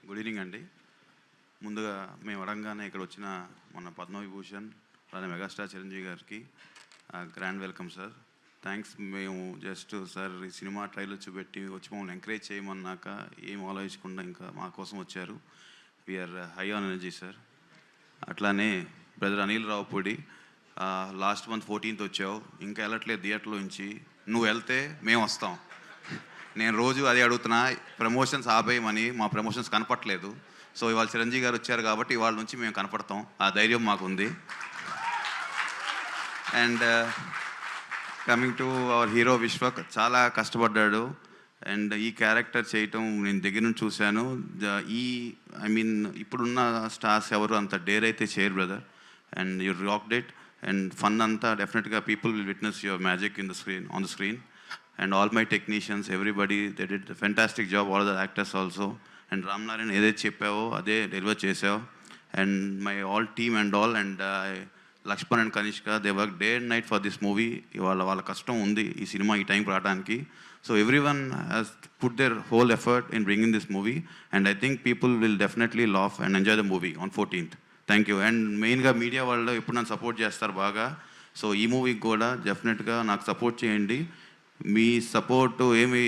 Good evening అండి. ముందుగా మేము అడగగానే ఇక్కడ వచ్చిన మన పద్మవిభూషణ్ అలానే మెగాస్టార్ చిరంజీవి గారికి గ్రాండ్ వెల్కమ్ సార్. థ్యాంక్స్. మేము జస్ట్ సార్ ఈ సినిమా ట్రైలర్ చూపెట్టి వచ్చి మమ్మల్ని ఎంకరేజ్ చేయమన్నాక ఏం ఆలోచించకుండా ఇంకా మా కోసం వచ్చారు. We are high on energy sir. అట్లానే brother Anil Ravipudi, last month 14th వచ్చావు, ఇంకా వెళ్ళట్లేదు థియేటర్లో నుంచి. నువ్వు వెళ్తే మేము వస్తాం. నేను రోజు అదే అడుగుతున్నా, ప్రమోషన్స్ ఆపేయమని. మా ప్రమోషన్స్ కనపట్లేదు. సో ఇవాళ చిరంజీవి గారు వచ్చారు కాబట్టి ఇవాళ నుంచి మేము కనపడతాం. ఆ ధైర్యం మాకుంది. And coming to our hero Vishwak, చాలా కష్టపడ్డాడు. అండ్ ఈ క్యారెక్టర్ చేయటం నేను దగ్గర నుంచి చూశాను. ఇప్పుడున్న స్టార్స్ ఎవరు అంత డేర్ అయితే చేయరు brother. And you rocked it. And fun అంతా డెఫినెట్గా people will witness your magic on the screen. And all my technicians, everybody, they did a fantastic job, all the actors also. And Ramnaran ఏదైతే చెప్పావో అదే deliver చేసావు. And my all team and all, and Lakshman and Kanishka, they worked day and night for this movie. వాళ్ళ కష్టం ఉంది ఈ cinema ఈ టైంకి రావడానికి. So everyone has put their whole effort in bringing this movie, and I think people will definitely laugh and enjoy the movie on 14th. Thank you. And మెయిన్గా media వాళ్ళు ఎప్పుడు నన్ను సపోర్ట్ చేస్తారు బాగా. సో ఈ మూవీకి కూడా డెఫినెట్గా నాకు సపోర్ట్ చేయండి. మీ సపోర్టు ఏమి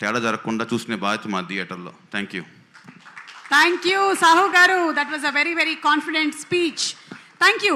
తేడా జరగకుండా చూసుకునే బాధ్యత మా థియేటర్లో. Thank you. Thank you Sahu గారు. That was a very very confident speech. Thank you.